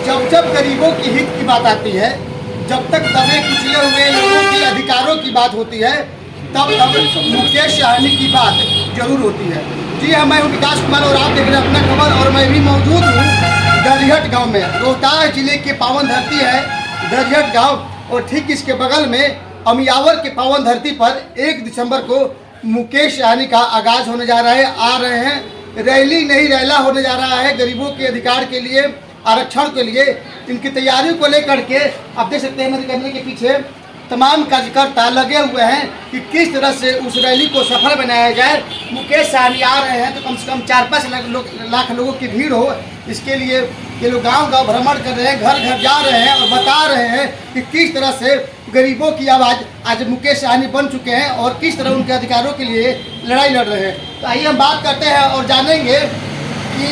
जब जब गरीबों की हित की बात आती है, जब तक दबे कुचले हुए लोगों के अधिकारों की बात होती है, तब तब मुकेश सहनी की बात जरूर होती है। जी हाँ, मैं हूँ विकास कुमार और आप देख रहे हैं अपना खबर। और मैं भी मौजूद हूँ दरिहट गांव में। रोहतास जिले की पावन धरती है दरिहट गांव, और ठीक इसके बगल में अमियावर के पावन धरती पर 1 दिसंबर को मुकेश सहनी का आगाज होने जा रहा है। आ रहे हैं, रैली नहीं रैला होने जा रहा है गरीबों के अधिकार के लिए, आरक्षण के लिए। इनकी तैयारियों को लेकर के आप देख सकते हैं मेरे कैमरे के पीछे तमाम कार्यकर्ता लगे हुए हैं कि किस तरह से उस रैली को सफल बनाया जाए। मुकेश सहनी आ रहे हैं तो कम से कम 4-5 लाख लोगों की भीड़ हो, इसके लिए ये लोग गांव गांव भ्रमण कर रहे हैं, घर घर जा रहे हैं और बता रहे हैं कि किस तरह से गरीबों की आवाज़ आज मुकेश सहनी बन चुके हैं और किस तरह उनके अधिकारों के लिए लड़ाई लड़ रहे हैं। तो आइए हम बात करते हैं और जानेंगे कि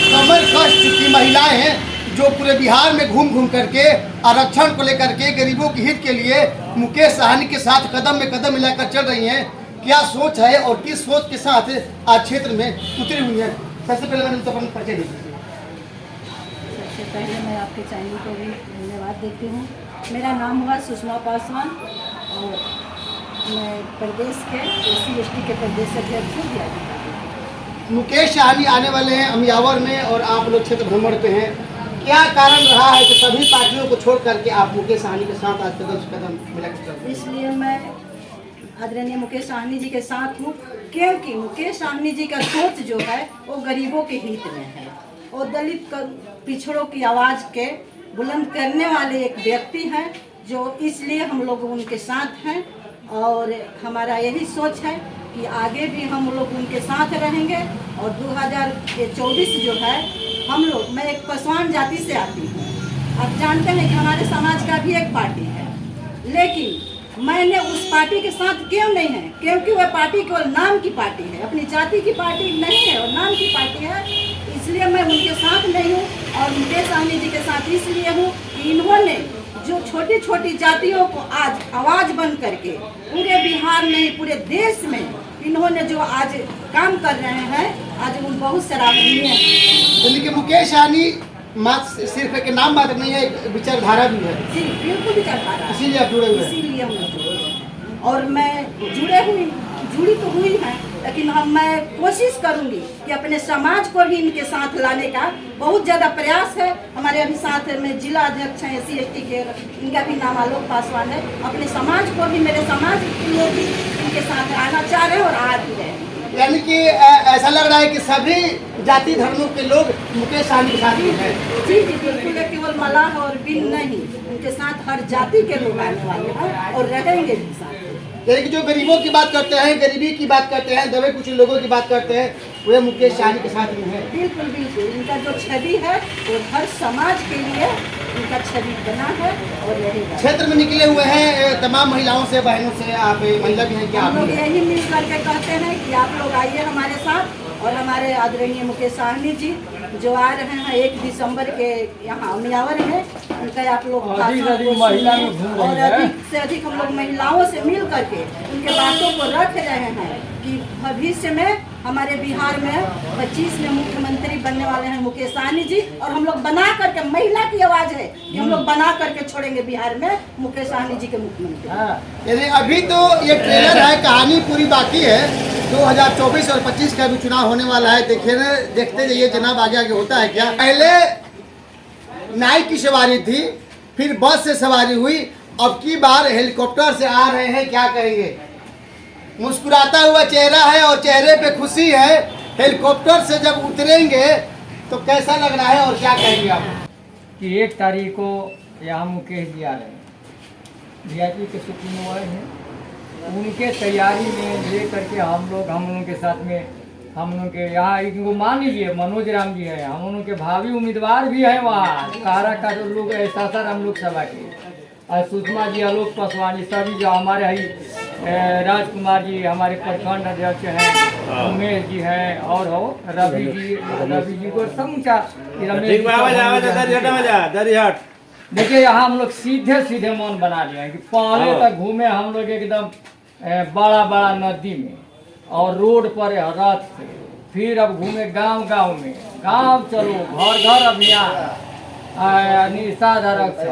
कमर कष्ट की महिलाएं हैं जो पूरे बिहार में घूम घूम करके आरक्षण को लेकर के गरीबों के हित के लिए मुकेश सहनी के साथ कदम में कदम मिलाकर चल रही हैं। क्या सोच है और किस सोच के साथ आज क्षेत्र में उतरी हुई है। सबसे पहले मैंने अपना परिचय दी। सबसे पहले मैं आपके चैनल को भी धन्यवाद देती हूँ। मेरा नाम हुआ सुषमा पासवान और मैं प्रदेश के SC/ST के प्रदेश अध्यक्ष हूँ। मुकेश सहनी आने वाले हैं अमियावर में और आप लोग क्षेत्र भ्रमण पे हैं। क्या कारण रहा है कि सभी पार्टियों को छोड़ करके आप मुकेश सहनी के साथ आज कदम से कदम मिलाकर चल रहे हैं? इसलिए मैं आदरणीय मुकेश सहनी जी के साथ हूँ क्योंकि मुकेश सहनी जी का सोच जो है वो गरीबों के हित में है और दलित पिछड़ों की आवाज़ के बुलंद करने वाले एक व्यक्ति हैं, जो इसलिए हम लोग उनके साथ हैं। और हमारा यही सोच है कि आगे भी हम लोग उनके साथ रहेंगे। और 2024 जो है हम लोग, मैं एक पासवान जाति से आती हूँ, आप जानते हैं कि हमारे समाज का भी एक पार्टी है, लेकिन मैंने उस पार्टी के साथ क्यों नहीं है, क्योंकि वह पार्टी केवल नाम की पार्टी है, अपनी जाति की पार्टी नहीं है और नाम की पार्टी है। इसलिए मैं उनके साथ नहीं हूँ और मुकेश सहनी जी के साथ इसलिए हूँ कि इन्होंने जो छोटी छोटी जातियों को आज आवाज़ बन करके पूरे बिहार में, पूरे देश में इन्होंने जो आज काम कर रहे हैं, आज उन बहुत सराहनीय है। यानी कि मुकेश सहनी मात्र सिर्फ एक नाम मात्र नहीं है, एक विचारधारा भी है। जी बिल्कुल विचारधारा, इसीलिए आप जुड़े हुए हैं। इसीलिए हम लोग जुड़े हैं। और मैं जुड़ी तो हुई है, लेकिन मैं कोशिश करूंगी कि अपने समाज को भी इनके साथ लाने का बहुत ज़्यादा प्रयास है। हमारे अभी साथ में जिला अध्यक्ष हैं SC/ST के, इनका भी नाम आलोक पासवान है। अपने समाज को भी, मेरे समाज के लोग भी इनके साथ आना चाह रहे हैं और आ भी रहे हैं। यानी कि ऐसा लग रहा है कि सभी जाति धर्मों के लोग मुकेश सहनी के साथ हैं। जी जी बिल्कुल, केवल मलाह और बिन नहीं, उनके साथ हर जाति के लोग आने वाले हैं और रहेंगे भी साथ। यानी कि जो गरीबों की बात करते हैं, गरीबी की बात करते हैं, दबे कुछ लोगों की बात करते हैं, वे मुकेश सहनी के साथ में है। बिल्कुल बिल्कुल, इनका जो छवि है वो हर समाज के लिए इनका छवि बना है और रहेगा। क्षेत्र में निकले हुए हैं तमाम महिलाओं से, बहनों से, आप महिला भी हैं क्या? हम लोग यही मिल करके कहते हैं कि आप लोग आइए हमारे साथ। और हमारे आदरणीय मुकेश सहनी जी जो आ रहे हैं 1 दिसंबर के यहाँ अमियावर में, उनका आप लोग और अधिक से अधिक हम लोग महिलाओं से मिल करके उनके बातों को रख रहे हैं कि भविष्य में हमारे बिहार में 25 में मुख्यमंत्री बनने वाले हैं मुकेश सहनी जी। और हम लोग बना करके, महिला की आवाज़ है कि हम लोग बना करके छोड़ेंगे बिहार में मुकेश सहनी जी के मुख्यमंत्री। यानी अभी तो ये ट्रेलर है, कहानी पूरी बाकी है। 2024 और 25 का भी चुनाव होने वाला है। देखते जाइए जनाब, आगे आगे होता है क्या। पहले नाई की सवारी थी, फिर बस से सवारी हुई, अब की बार हेलीकॉप्टर से आ रहे हैं। क्या कहेंगे? मुस्कुराता हुआ चेहरा है और चेहरे पे खुशी है। हेलीकॉप्टर से जब उतरेंगे तो कैसा लग रहा है और क्या कहेंगे आप? कि 1 तारीख को यहाँ मुकेश जी आ रहे हैं, VIP के सुप्रीमो आए हैं, उनके तैयारी में ले करके हम लोगों के साथ में, हम लोग के यहाँ इनको मान लीजिए मनोज राम जी हैं, हम लोगों के भावी उम्मीदवार भी हैं वहाँ कारा का जो लोग ऐसा हम लोग सभा के, और सुषमा जी, आलोक पासवान, सभी जो हमारे है, राजकुमार जी हमारे प्रखंड अध्यक्ष हैं, उमेश जी हैं, और हो रवि जी को समूचा देखिए। यहाँ हम लोग सीधे मन बना लिए हैं कि पहले तक घूमे हम लोग एकदम बड़ा नदी में और रोड पर रथ से, फिर अब घूमे गांव में, गांव चलो घर अभियान, निशाधारक से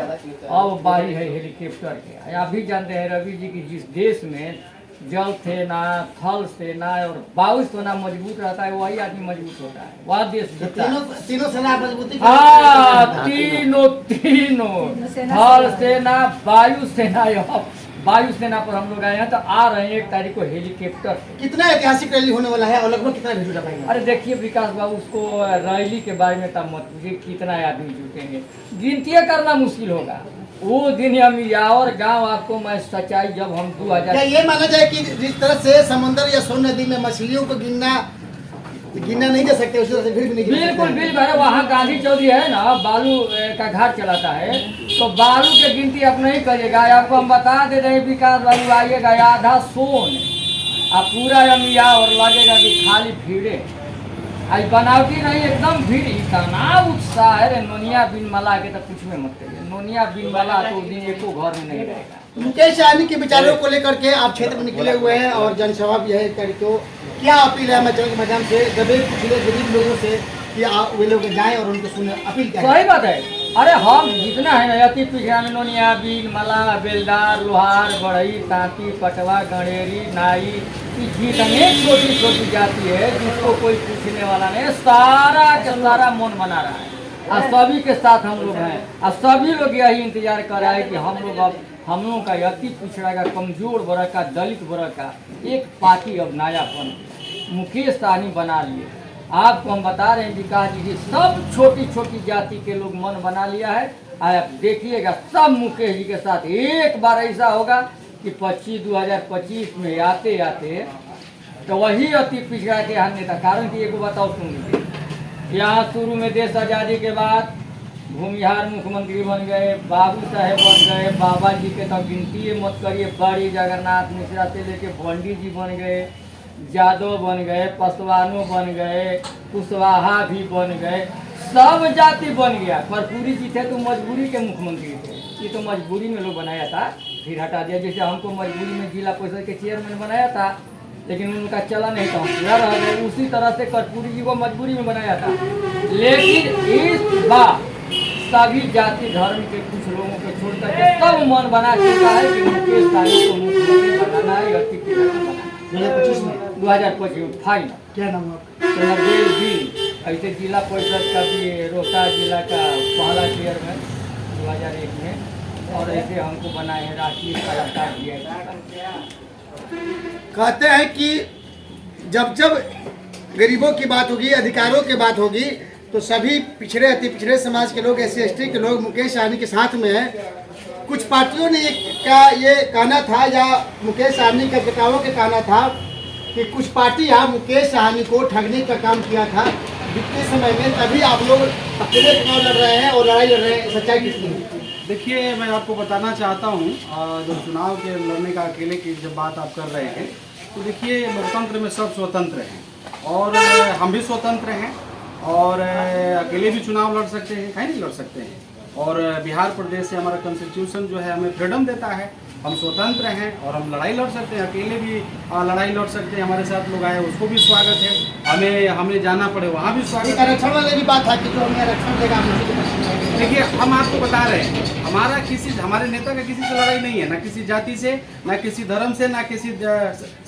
अब बारी है हेलीकॉप्टर के। आप भी जानते हैं रवि जी की जिस देश में जल सेना, थल सेना और वायु सेना मजबूत रहता है वही आदमी मजबूत होता है, वह देश जीतता है। तीनों सेना मजबूती हाँ, तीनों थल सेना, वायु सेना। वायु सेना पर हम लोग आए हैं तो आ रहे हैं 1 तारीख को हेलीकॉप्टर से। कितना ऐतिहासिक रैली होने वाला है और लगभग कितना भीड़ जुटा पाएंगे? अरे देखिए विकास बाबू, उसको रैली के बारे में तब मत पूछिए कितना आदमी जुटेंगे, गिनतियाँ करना मुश्किल होगा। वो दिन हम और गांव आपको मैं सच्चाई जब हम 2000 क्या ये माना जाए कि जिस तरह से समुद्र या सोन नदी में मछलियों को गिनना नहीं जा सकते, उसी तरह से भीड़ भी नहीं गिन सकते? बिल्कुल बिल्कुल। अरे वहाँ गांधी चौधरी है ना, बालू का घाट चलाता है, तो बालू की गिनती आप नहीं करिएगा। आपको हम बता दे रहे विकास बाबू, आइएगा आधा सोन आप पूरा अमिया और लगेगा कि खाली भीड़े। आज बनावटी नहीं, एकदम भीड़। इतना उत्साह है रे नोनिया बिन मला के तो कुछ में मत करिए। नोनिया बिन मला तो दिन एको घर में नहीं रहेगा। मुकेश सहनी के विचारों को लेकर के आप क्षेत्र में निकले हुए हैं और जनसभा भी है 1 तारीख को, क्या अपील है मैदान के माध्यम से दबे पिछले गरीब लोगों से कि आप वे लोग जाएं और उनको सुने? अपील क्या है? सही बात है। अरे हम जितना है ना अति पिछड़ा में नोनिया बिन मला, बेलदार, लोहार, बढ़ई, तांती, पटवा, गणेरी, नाई, जितने छोटी छोटी जाति है जिसको कोई पूछने वाला नहीं, सारा के सारा मन बना रहा है और सभी के साथ हम लोग हैं और सभी लोग यही इंतजार कर रहे हैं कि हम लोगों का अति पिछड़ा का, कमजोर वर्ग का, दलित वर्ग का एक पार्टी अब नया बन मुकेश सहनी बना लिए। आपको हम बता रहे हैं विकास जी, सब छोटी छोटी जाति के लोग मन बना लिया है। आप देखिएगा सब मुकेश जी के साथ एक बार ऐसा होगा कि 2025 में आते आते तो वही अति पिछड़ा के यहाँ नेता। कारण कि एक बताओ सुन लीजिए, यहाँ शुरू में देश आज़ादी के बाद भूमिहार मुख्यमंत्री बन गए, बाबू साहेब बन गए, बाबा जी के तो गिनती मत करिए, बड़ी जगन्नाथ मिश्रा से लेके भंडी जी बन गए, यादव बन गए, पासवानों बन गए, कुशवाहा भी बन गए, सब जाति बन गया। कर्पूरी जी थे तो मजबूरी के मुख्यमंत्री थे, ये तो मजबूरी में लोग बनाया था, फिर हटा दिया। जैसे हमको मजबूरी में जिला परिषद के चेयरमैन बनाया था, लेकिन उनका चला नहीं था, हम पूरा रह गए। उसी तरह से कर्पूरी जी को मजबूरी में बनाया था। लेकिन इस बार सभी जाति धर्म के कुछ लोगों को छोड़कर के सब मन बना चुका है कि मुकेश सहनी को मुख्यमंत्री बनाना है, अति पिछड़ा बनाना है 2025 में फाइनल। क्या नाम है? चंद्रदेव जी, ऐसे जिला परिषद का भी रोहतास जिला का पहला चेयरमैन 2001 में, और ऐसे हमको बनाए हैं राष्ट्रीय कलाकार भी है। कहते हैं कि जब जब गरीबों की बात होगी, अधिकारों की बात होगी, तो सभी पिछड़े अति पिछड़े समाज के लोग, SC ST के लोग मुकेश सहनी के साथ में हैं। कुछ पार्टियों ने ये कहना था, या मुकेश सहनी के नेताओं के कहना था कि कुछ पार्टियां मुकेश सहनी को ठगने का काम किया था बीते समय में, तभी आप लोग अकेले चुनाव लड़ रहे हैं और लड़ाई लड़ रहे हैं। सच्चाई कितनी है? देखिए, मैं आपको बताना चाहता हूँ, जो चुनाव के लड़ने का अकेले की जब बात आप कर रहे हैं, तो देखिए लोकतंत्र में सब स्वतंत्र हैं और हम भी स्वतंत्र हैं और अकेले भी चुनाव लड़ सकते हैं, कहीं नहीं लड़ सकते हैं। और बिहार प्रदेश से हमारा कॉन्स्टिट्यूशन जो है हमें फ्रीडम देता है, हम स्वतंत्र हैं और हम लड़ाई लड़ सकते हैं, अकेले भी लड़ाई लड़ सकते हैं। हमारे साथ लोग आए उसको भी स्वागत है, हमें जाना पड़े वहाँ भी स्वागत है। आरक्षण वाले की बात था कि जो हमें आरक्षण देगा। देखिए, हम आपको बता रहे हैं, हमारे नेता का किसी से लड़ाई नहीं है, ना किसी जाति से, ना किसी धर्म से, ना किसी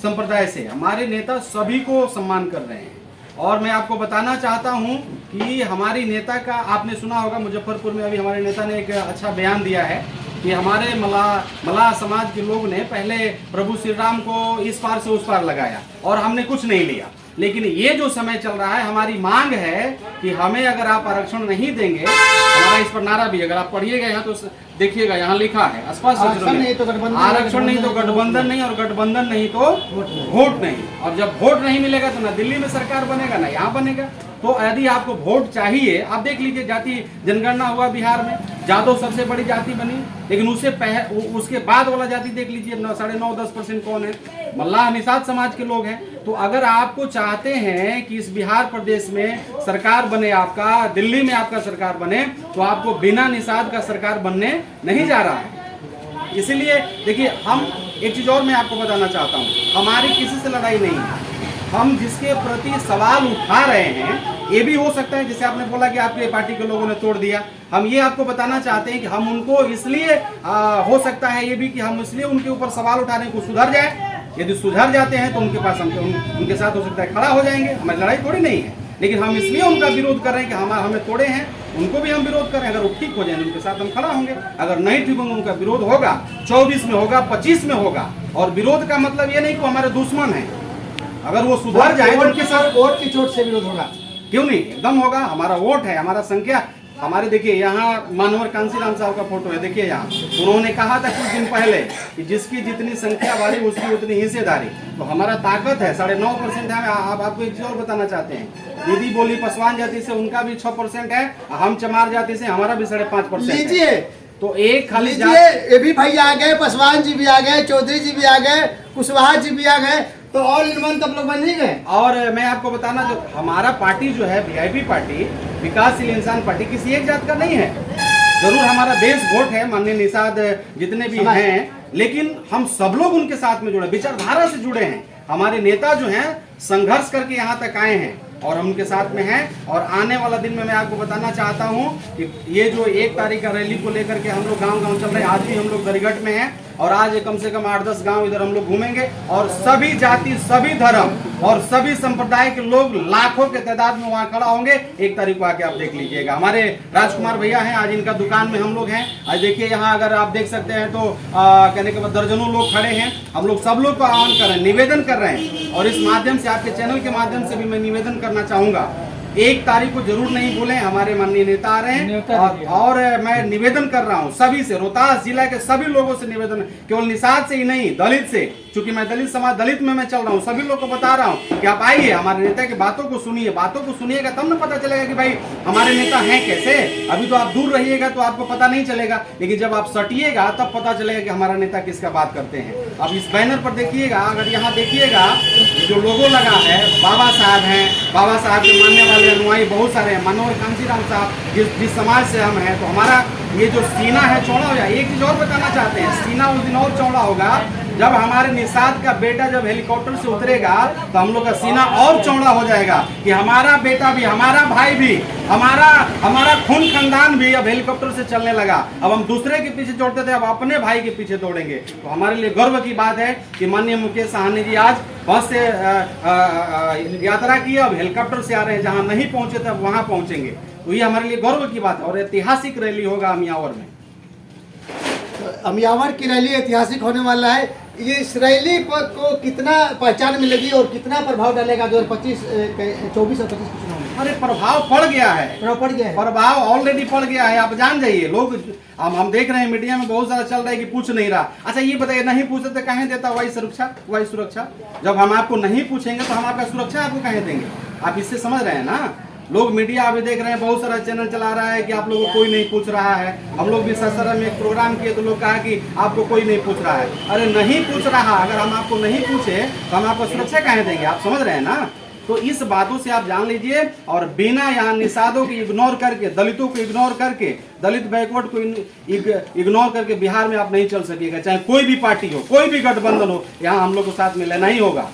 संप्रदाय से। हमारे नेता सभी को सम्मान कर रहे हैं। और मैं आपको बताना चाहता हूं कि हमारी नेता का, आपने सुना होगा मुजफ्फरपुर में अभी हमारे नेता ने एक अच्छा बयान दिया है कि हमारे मलाह समाज के लोग ने पहले प्रभु श्री राम को इस पार से उस पार लगाया और हमने कुछ नहीं लिया। लेकिन ये जो समय चल रहा है, हमारी मांग है कि हमें अगर आप आरक्षण नहीं देंगे, हमारा इस पर नारा भी, अगर आप पढ़िएगा यहाँ तो देखिएगा, यहाँ लिखा है स्पष्ट, आरक्षण नहीं तो गठबंधन नहीं, और गठबंधन नहीं तो वोट नहीं। और जब वोट नहीं मिलेगा तो ना दिल्ली में सरकार बनेगा ना यहाँ बनेगा। तो यदि आपको वोट चाहिए, आप देख लीजिए, जाति जनगणना हुआ बिहार में, जादव सबसे बड़ी जाति बनी, लेकिन उसके बाद वाला जाति देख लीजिए 9.5-10% कौन है, मल्लाह निषाद समाज के लोग हैं। तो अगर आपको चाहते हैं कि इस बिहार प्रदेश में सरकार बने, आपका दिल्ली में आपका सरकार बने, तो आपको बिना निषाद का सरकार बनने नहीं जा रहा है। इसीलिए देखिए, हम एक चीज और मैं आपको बताना चाहता हूँ, हमारी किसी से लड़ाई नहीं है। हम जिसके प्रति सवाल उठा रहे हैं ये भी हो सकता है, जैसे आपने बोला कि आपके पार्टी के लोगों ने तोड़ दिया। हम ये आपको बताना चाहते हैं कि हम उनको इसलिए हो सकता है ये भी कि हम इसलिए उनके ऊपर सवाल उठाने को सुधर जाए। यदि सुधर जाते हैं तो उनके पास हम उनके साथ हो सकता है खड़ा हो जाएंगे। हमारी लड़ाई थोड़ी नहीं है, लेकिन हम इसलिए उनका विरोध कर रहे हैं कि हमें तोड़े हैं, उनको भी हम विरोध कर रहे हैं। अगर वो ठीक हो जाए उनके साथ हम खड़ा होंगे, अगर नहीं ठीक होंगे उनका विरोध होगा। 24 में होगा, 25 में होगा। और विरोध का मतलब ये नहीं कि हमारे दुश्मन है। अगर वो सुधर जाए तो उनके साथ वोट की चोट से विरोध होगा, क्यों नहीं, एकदम होगा। हमारा वोट है, हमारा संख्या हमारे, देखिए यहाँ मानवर कांसीराम साहब का फोटो है, देखिए यहाँ उन्होंने कहा था कुछ दिन पहले कि जिसकी जितनी संख्या बारी उसकी उतनी हिस्सेदारी। तो हमारा ताकत है 9.5% है। आपको एक चीज और बताना चाहते हैं, दीदी बोली पासवान जाति से उनका भी 6% है, हम चमार जाति से हमारा भी 5.5% है। लीजिए तो एक खाली ये भी भाई आ गए, पासवान जी भी आ गए, चौधरी जी भी आ गए, कुशवाहा जी भी आ गए, तो ऑल इन वन तब लोग बन नहीं गए। और मैं आपको बताना, जो हमारा पार्टी जो है वीआईपी पार्टी, विकासशील इंसान पार्टी, किसी एक जात का नहीं है। जरूर हमारा देश वोट है, माननीय निषाद जितने भी हैं, लेकिन हम सब लोग उनके साथ में जुड़े, विचारधारा से जुड़े हैं। हमारे नेता जो हैं संघर्ष करके यहाँ तक आए हैं और हम उनके साथ में हैं। और आने वाला दिन में मैं आपको बताना चाहता हूँ कि ये जो 1 तारीख का रैली को लेकर के हम लोग गांव-गांव चल रहे हैं। आज भी हम लोग दरिगट में हैं और आज कम से कम 8-10 गांव इधर हम लोग घूमेंगे और सभी जाति, सभी धर्म और सभी संप्रदाय के लोग लाखों के तादाद में वहाँ खड़ा होंगे। 1 तारीख को आके आप देख लीजिएगा। हमारे राजकुमार भैया हैं, आज इनका दुकान में हम लोग हैं। आज देखिए यहाँ अगर आप देख सकते हैं तो कहने के बाद दर्जनों लोग खड़े हैं। हम लोग सब लोग को आह्वान कर रहे हैं, निवेदन कर रहे हैं। और इस माध्यम से, आपके चैनल के माध्यम से भी मैं निवेदन करना चाहूंगा, 1 तारीख को जरूर नहीं भूलें, हमारे माननीय नेता आ रहे हैं। और मैं निवेदन कर रहा हूं सभी से, रोहतास जिला के सभी लोगों से निवेदन, केवल निषाद से ही नहीं, दलित से, क्योंकि मैं दलित समाज, दलित में मैं चल रहा हूं, सभी लोग को बता रहा हूं कि आप आइए, हमारे नेता की बातों को सुनिए। बातों को सुनिएगा तब न पता चलेगा कि भाई हमारे नेता हैं कैसे। अभी तो आप दूर रहिएगा तो आपको पता नहीं चलेगा, लेकिन जब आप सटिएगा तब पता चलेगा कि हमारा नेता किसका बात करते हैं। अब इस बैनर पर देखिएगा, अगर यहाँ देखिएगा जो लोगो लगा है, बाबा साहब हैं, बाबा साहब के मानने वाले अनुयायी बहुत सारे हैं। मनोहर कांसीराम साहब जिस समाज से हम हैं, तो हमारा ये जो सीना है चौड़ा हो जाए। एक चीज और बताना चाहते हैं, सीना उस दिन और चौड़ा होगा जब हमारे निषाद का बेटा जब हेलीकॉप्टर से उतरेगा, तो हम लोग का सीना और चौड़ा हो जाएगा कि हमारा बेटा भी, हमारा भाई भी, हमारा खून खानदान भी अब हेलीकॉप्टर से चलने लगा। अब हम दूसरे के पीछे दौड़ते थे, अब अपने भाई के पीछे दौड़ेंगे। तो हमारे लिए गर्व की बात है कि माननीय मुकेश साहनी जी आज बस से यात्रा की, अब हेलीकॉप्टर से आ रहे हैं। जहां नहीं पहुंचे थे वहां पहुंचेंगे। तो ये हमारे लिए गर्व की बात है और ऐतिहासिक रैली होगा अमियावर में। अमियावर की रैली ऐतिहासिक होने वाला है। ये इस रैली को कितना पहचान मिलेगी और कितना प्रभाव डालेगा 2024 और 25 चुनाव में? अरे प्रभाव पड़ गया है, पड़ गया है, प्रभाव ऑलरेडी पड़ गया है। आप जान जाइए, लोग हम देख रहे हैं मीडिया में बहुत सारा चल रहा है कि पूछ नहीं रहा। अच्छा ये बताइए, नहीं पूछते तो कहें देता वायु सुरक्षा? जब हम आपको नहीं पूछेंगे तो हम आपका सुरक्षा आपको कहें देंगे? आप इससे समझ रहे हैं ना। लोग मीडिया अभी देख रहे हैं, बहुत सारा चैनल चला रहा है कि आप लोगों को कोई नहीं पूछ रहा है। हम लोग भी ससरा में एक प्रोग्राम किए तो लोग कहा कि आपको कोई नहीं पूछ रहा है। अरे नहीं पूछ रहा, अगर हम आपको नहीं पूछे तो हम आपको सुरक्षा कहें देंगे? आप समझ रहे हैं ना। तो इस बातों से आप जान लीजिए। और बिना यहाँ निषादों को इग्नोर करके, दलितों को इग्नोर करके, दलित बैकवर्ड को इग्नोर करके बिहार में आप नहीं चल सकिएगा। चाहे कोई भी पार्टी हो, कोई भी गठबंधन हो, यहाँ हम लोग को साथ में लेना ही होगा।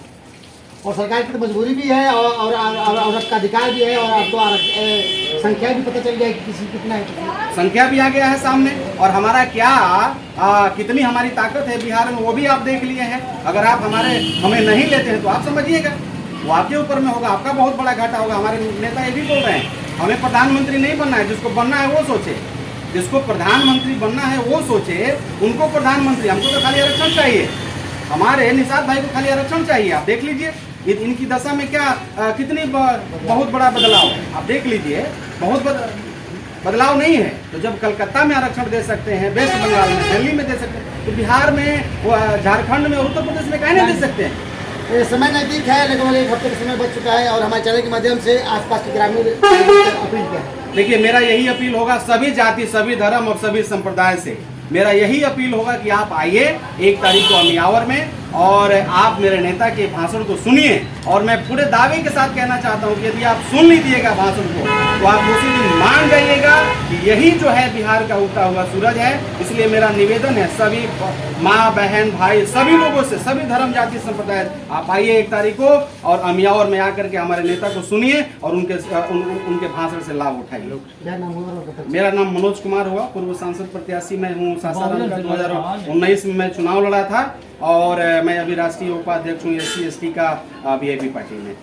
और सरकार की तो मजबूरी भी है और औरत का अधिकार भी है। और आपको संख्या भी पता चल गया कि किसी कितना है, संख्या भी आ गया है सामने। और हमारा क्या कितनी हमारी ताकत है बिहार में, वो भी आप देख लिए हैं। अगर आप हमें नहीं लेते हैं तो आप समझिएगा वो आपके ऊपर में होगा, आपका बहुत बड़ा घाटा होगा। हमारे नेता ये भी बोल रहे हैं, हमें प्रधानमंत्री नहीं बनना है, जिसको बनना है वो सोचे, जिसको प्रधानमंत्री बनना है वो सोचे, उनको प्रधानमंत्री। हमको तो खाली आरक्षण चाहिए, हमारे निषाद भाई को खाली आरक्षण चाहिए। आप देख लीजिए इनकी दशा में क्या कितनी बहुत बड़ा बदलाव है। आप देख लीजिए, बहुत बदलाव नहीं है। तो जब कलकत्ता में आरक्षण दे सकते हैं, वेस्ट बंगाल में, दिल्ली में दे सकते हैं, तो बिहार में, झारखंड में, उत्तर प्रदेश में कहने दे सकते हैं। ये समय नजदीक है, लगभग 1 हफ्ते का समय बच चुका है और हमारे चैनल के माध्यम से आसपास के ग्रामीण अपील किया। देखिए मेरा यही अपील होगा सभी जाति, सभी धर्म और सभी संप्रदाय से, मेरा यही अपील होगा कि आप आइए 1 तारीख को अमियावर में। और आप मेरे नेता के भाषण को सुनिए। और मैं पूरे दावे के साथ कहना चाहता हूँ कि यदि आप सुन लीजिएगा भाषण को तो आप उसी दिन मान जाइएगा कि यही जो है बिहार का उगता हुआ सूरज है। इसलिए मेरा निवेदन है सभी माँ बहन भाई सभी लोगों से, सभी धर्म जाति संप्रदाय, आप आइए 1 तारीख को और अमियावर में आकर के हमारे नेता को सुनिए और उनके भाषण से लाभ उठाइए। मेरा नाम मनोज कुमार हुआ, पूर्व सांसद प्रत्याशी मैं हूँ सासाराम का। 2019 में मैं चुनाव लड़ा था और मैं अभी राष्ट्रीय उपाध्यक्ष हूँ SC/ST का VIP पार्टी में।